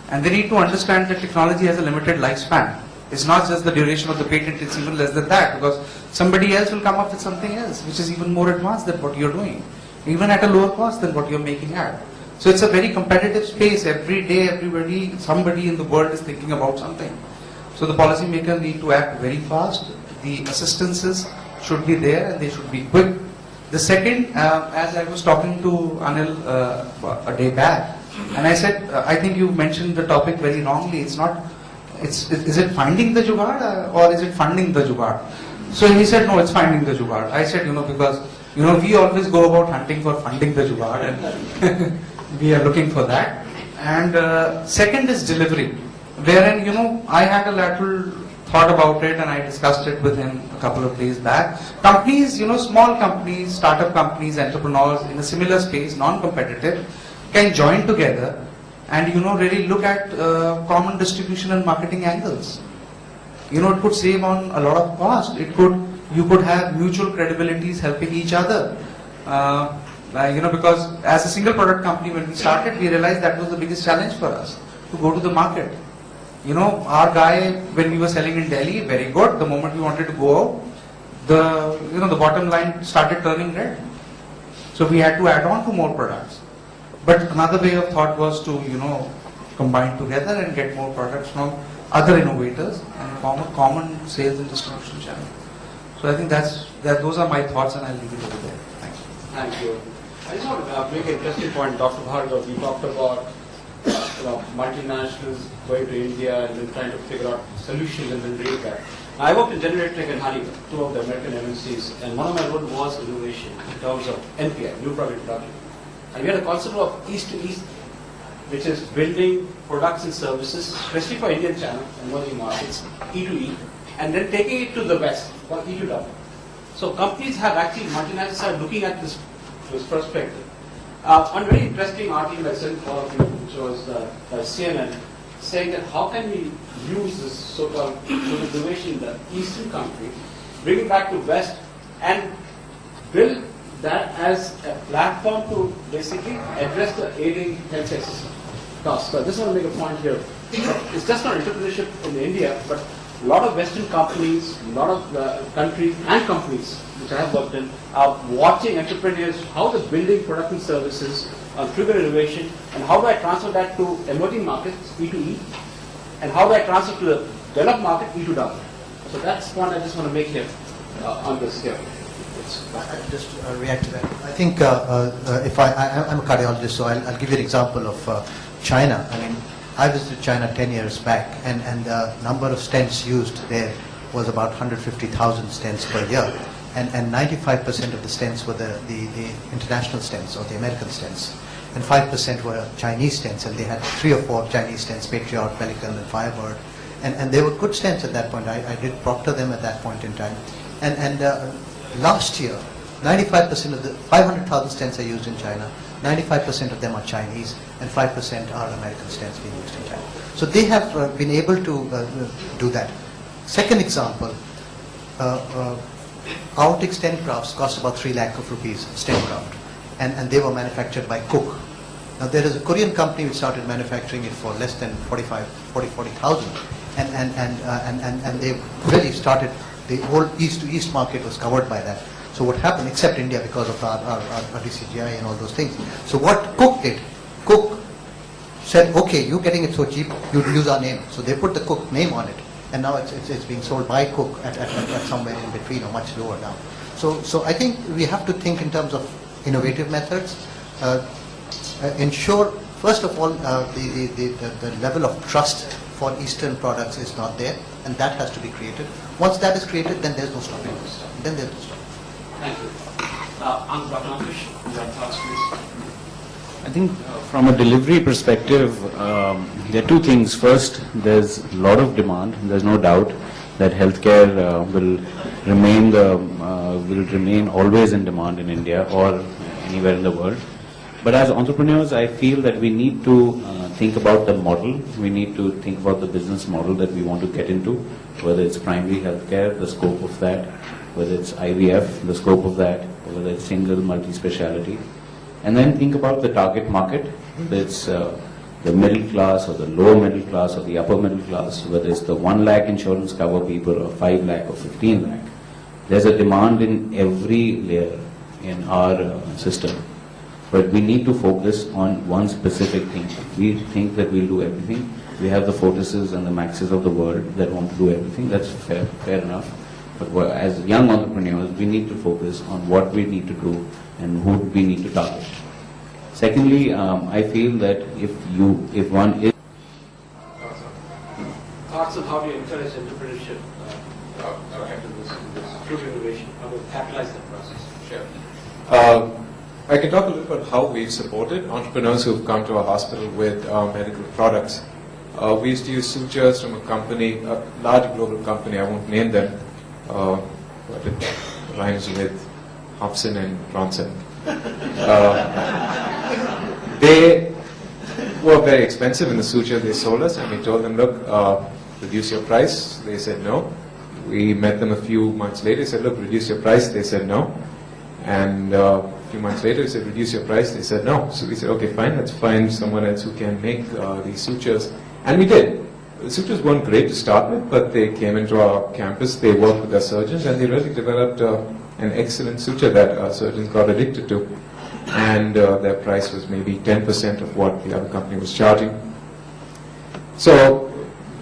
And they need to understand that technology has a limited lifespan. It's not just the duration of the patent, it's even less than that, because somebody else will come up with something else, which is even more advanced than what you're doing, even at a lower cost than what you're making at. So it's a very competitive space. Every day, somebody in the world is thinking about something. So the policymakers need to act very fast. The assistances should be there and they should be quick. The second, as I was talking to Anil a day back, and I said, I think you mentioned the topic very wrongly. Is it finding the Jugaad or is it funding the Jugaad? So he said, no, it's finding the Jugaad. I said, because we always go about hunting for funding the Jugaad, and we are looking for that. And second is delivery, wherein I had a lateral thought about it and I discussed it with him a couple of days back. Companies, small companies, startup companies, entrepreneurs in a similar space, non-competitive, can join together and really look at common distribution and marketing angles. It could save on a lot of cost. You could have mutual credibilities helping each other. Because as a single product company, when we started, we realized that was the biggest challenge for us, to go to the market. Our guy, when we were selling in Delhi, very good. The moment we wanted to go out, the bottom line started turning red. So we had to add on to more products. But another way of thought was to, combine together and get more products from other innovators and form a common sales and distribution channel. So I think those are my thoughts, and I'll leave it over there. Thank you. Thank you. I just want to make an interesting point, Dr. Bhargav. We talked about multinationals going to India and then trying to figure out solutions and then bring it back. I worked in General Electric and Honeywell, two of the American MNCs, and one of my roles was innovation in terms of NPI, new product introduction. And we had a concept of East to East, which is building products and services, especially for Indian channel, emerging markets, E to E, and then taking it to the West, for E to W. So companies have actually, multinationals are looking at this perspective. One very interesting article I sent for you, which was by CNN, saying that how can we use this so-called innovation in the Eastern country, bring it back to West, and build that as a platform to basically address the ailing healthcare system costs. So I just want to make a point here. It's just not entrepreneurship in India, but a lot of Western companies, a lot of countries and companies which I have worked in are watching entrepreneurs, how they're building product and services, trigger innovation, and how do I transfer that to emerging markets, E to E, and how do I transfer to the developed market, E to W. So that's one I just want to make here on this here. I'll just react to that. I think if I'm a cardiologist, so I'll give you an example of China. I mean, I visited China 10 years back, and the number of stents used there was about 150,000 stents per year, and 95% of the stents were the international stents or the American stents, and 5% were Chinese stents, and they had 3 or 4 Chinese stents, Patriot, Pelican, and Firebird, and they were good stents at that point. I did proctor them at that point in time, and last year, 95% of the 500,000 stents are used in China. 95% of them are Chinese, and 5% are American stents being used in China. So they have been able to do that. Second example, aortic stent grafts cost about 3 lakh of rupees, stent graft, and they were manufactured by Cook. Now there is a Korean company which started manufacturing it for less than 40,000, and they really started. The whole East to East market was covered by that. So what happened, except India because of our DCGI and all those things. So what Cook did, Cook said, okay, you're getting it so cheap, you use our name. So they put the Cook name on it, and now it's being sold by Cook at somewhere in between or much lower now. So I think we have to think in terms of innovative methods. Ensure, first of all, the level of trust for Eastern products is not there, and that has to be created. Once that is created, then there's no stopping. Then there's no stopping. Thank you. Dr. Ankush, your thoughts, please. I think from a delivery perspective, there are two things. First, there's a lot of demand. There's no doubt that healthcare will remain always in demand in India or anywhere in the world. But as entrepreneurs, I feel that we need to think about the model. We need to think about the business model that we want to get into, whether it's primary healthcare, the scope of that, whether it's IVF, the scope of that, or whether it's single multi-speciality. And then think about the target market, whether it's the middle class or the lower middle class or the upper middle class, whether it's the 1 lakh insurance cover people or 5 lakh or 15 lakh. There's a demand in every layer in our system. But we need to focus on one specific thing. We think that we'll do everything. We have the Fortises and the Maxes of the world that want to do everything. That's fair enough. But as young entrepreneurs, we need to focus on what we need to do and who we need to target. Secondly, I feel that if one is Thoughts on how do you encourage entrepreneurship through innovation, how to capitalize that process? Sure. I can talk a little about how we've supported entrepreneurs who've come to our hospital with medical products. We used to use sutures from a company, a large global company, I won't name them, but it rhymes with Hobson and Bronson. They were very expensive in the suture they sold us, and we told them, look, reduce your price. They said no. We met them a few months later. Said, look, reduce your price. They said no. And a few months later, we said, reduce your price. They said no. So we said, okay, fine. Let's find someone else who can make these sutures. And we did. The sutures weren't great to start with, but they came into our campus. They worked with our surgeons, and they really developed an excellent suture that our surgeons got addicted to. And their price was maybe 10% of what the other company was charging. So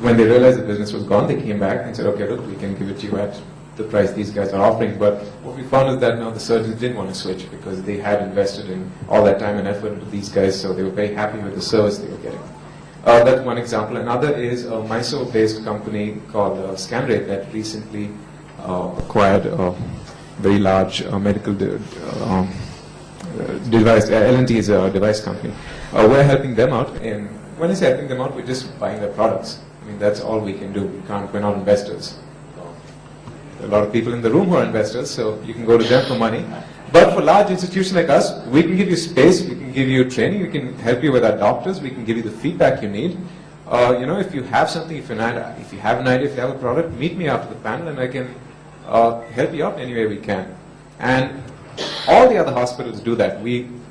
when they realized the business was gone, they came back and said, okay, look, we can give it to you at the price these guys are offering. But what we found is that now the surgeons didn't want to switch because they had invested in all that time and effort into these guys, so they were very happy with the service they were getting. That's one example. Another is a Mysore-based company called Scanrate that recently acquired a very large medical device. L&T is a device company. We're helping them out, and when I say helping them out, we're just buying their products. I mean, that's all we can do. We're not investors. There are a lot of people in the room who are investors, so you can go to them for money. But for large institutions like us, we can give you space, we can give you training, we can help you with our doctors, we can give you the feedback you need. If you have something, if you have an idea, if you have a product, meet me after the panel and I can help you out any way we can. And all the other hospitals do that.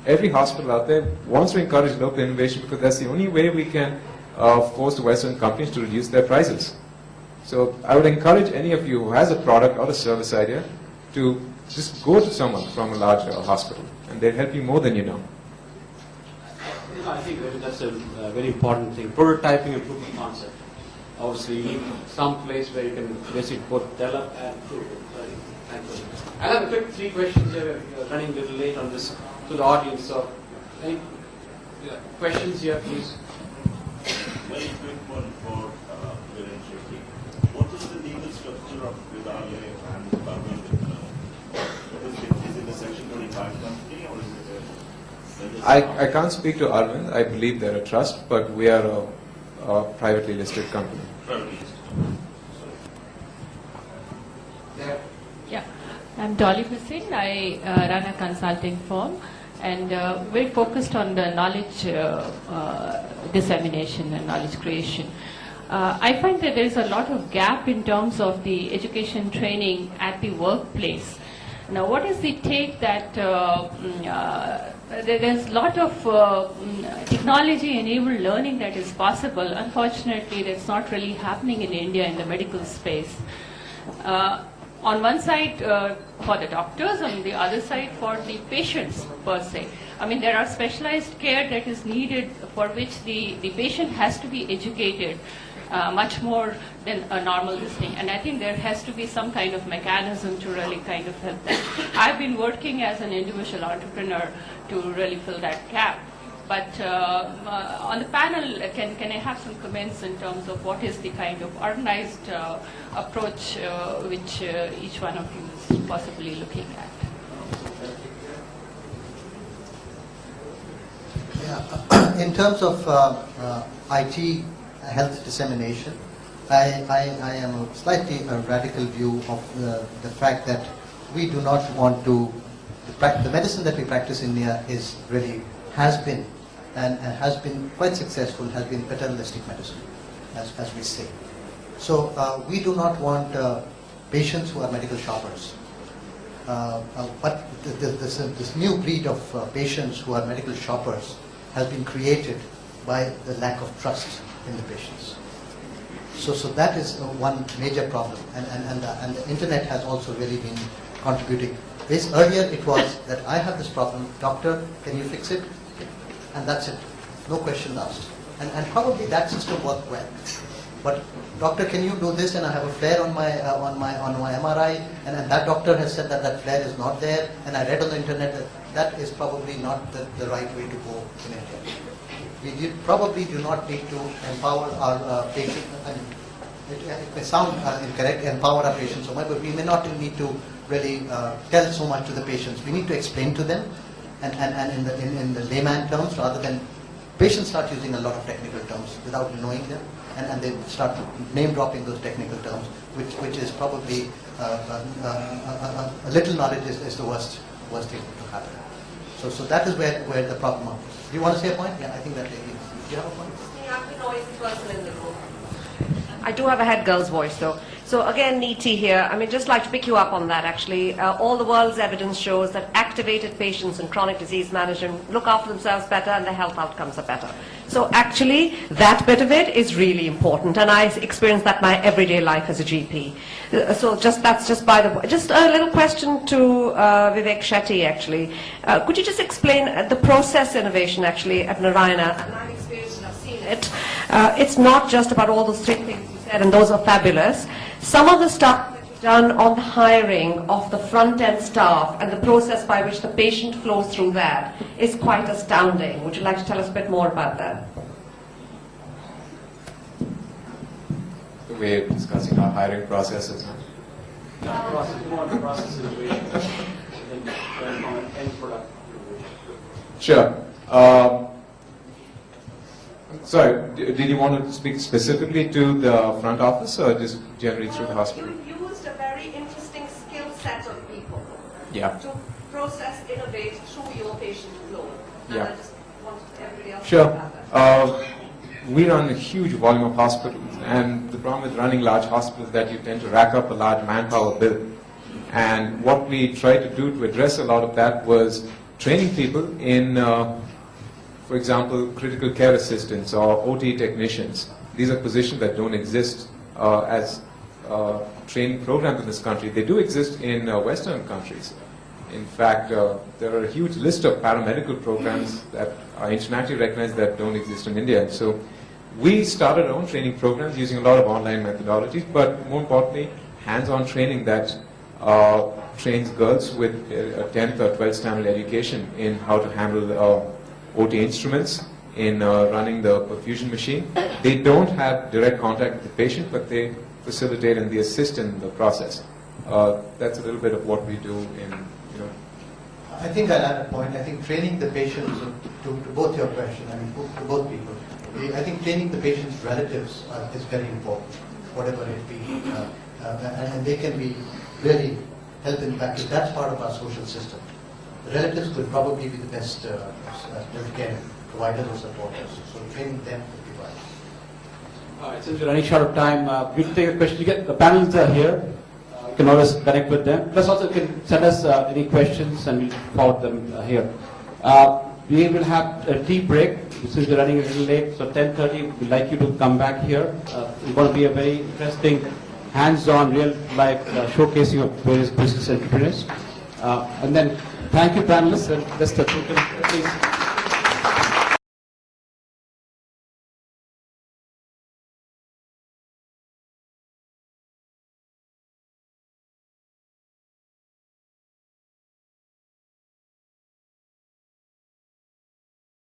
Every hospital out there wants to encourage local innovation because that's the only way we can force the Western companies to reduce their prices. So I would encourage any of you who has a product or a service idea to just go to someone from a large hospital, and they'll help you more than you know. I think that's a very important thing. Prototyping and proof of concept. Obviously, you need some place where you can basically both develop and prove it. I have a quick 3 questions here. We're running a little late on this to the audience. So, any questions here, please? Very quick one for Viren Shetty. What is the legal structure of Vidalaya and Bhavan? Is it a Section 25 company or is it a... I can't speak to Arvind. I believe they're a trust, but we are a privately listed company. Privately listed. Yeah, I'm Dolly Hussain. I run a consulting firm, and we're focused on the knowledge dissemination and knowledge creation. I find that there is a lot of gap in terms of the education training at the workplace. Now, what is the take that there's a lot of technology-enabled learning that is possible. Unfortunately, that's not really happening in India in the medical space. On one side for the doctors, on the other side for the patients per se. I mean, there are specialized care that is needed for which the patient has to be educated much more than a normal listening. And I think there has to be some kind of mechanism to really kind of help that. I've been working as an individual entrepreneur to really fill that gap. But on the panel, can I have some comments in terms of what is the kind of organized approach which each one of you is possibly looking at? Yeah. In terms of IT health dissemination, I am slightly a radical view of the fact that we do not want to, the medicine that we practice in India is really, has been and has been quite successful, has been paternalistic medicine, as we say. So we do not want patients who are medical shoppers. But this new breed of patients who are medical shoppers has been created by the lack of trust in the patients. So that is one major problem, and the internet has also really been contributing. Earlier it was that I have this problem, doctor, can you fix it? And that's it, no question asked. And probably that system worked well. But doctor, can you do this? And I have a flare on my MRI, and that doctor has said that flare is not there. And I read on the internet that is probably not the right way to go in India. We probably do not need to empower our patients. It may sound incorrect, empower our patients so much, but we may not need to really tell so much to the patients. We need to explain to them, and in the layman terms, rather than patients start using a lot of technical terms without knowing them, and they start name dropping those technical terms, which is probably a little knowledge is the worst thing to happen. So that is where the problem is. Do you want to say a point? Yeah, I think that is. I'm the noisy person in the room. I do have a head girl's voice though. So again, Neeti here. I mean, just like to pick you up on that actually. All the world's evidence shows that activated patients in chronic disease management look after themselves better and their health outcomes are better. So actually, that bit of it is really important, and I experience that in my everyday life as a GP. So that's just by the way. Just a little question to Vivek Shetty actually. Could you just explain the process innovation actually at Narayana? And I've experienced it, I've seen it. It's not just about all those 3 things you said, and those are fabulous. Some of the stuff that you've done on the hiring of the front-end staff and the process by which the patient flows through that is quite astounding. Would you like to tell us a bit more about that? We're discussing our hiring processes now. More process innovation than on an end product innovation. Sure. Sorry, did you want to speak specifically to the front office or just generally through the hospital? You used a very interesting skill set of people Yeah. to process, innovate through your patient flow. And Yeah. I just wanted everybody else Sure. to know about that. We run a huge volume of hospitals, and the problem with running large hospitals is that you tend to rack up a large manpower bill. And what we tried to do to address a lot of that was training people in, for example, critical care assistants or OT technicians. These are positions that don't exist as training programs in this country. They do exist in Western countries. In fact, there are a huge list of paramedical programs that are internationally recognized that don't exist in India. So we started our own training programs using a lot of online methodologies, but more importantly, hands-on training that trains girls with a 10th or 12th standard education in how to handle OT instruments, in running the perfusion machine. They don't have direct contact with the patient, but they facilitate and they assist in the process. That's a little bit of what we do in, you know. I think I'll add a point. I think training the patients, to both your questions, I mean, to both people, I think training the patient's relatives is very important, whatever it be. And they can be really health impacted. That's part of our social system. The relatives will probably be the best healthcare providers or supporters. So training them would be wise. All right, since we're running short of time, we'll take a question. You get the panels are here. You can always connect with them. Plus, also you can send us any questions and we'll forward them here. We will have a tea break since we're running a little late. So 10:30, we'd like you to come back here. It's going to be a very interesting, hands-on, real-life showcasing of various business entrepreneurs. And then, thank you, panelists. And just a token, please.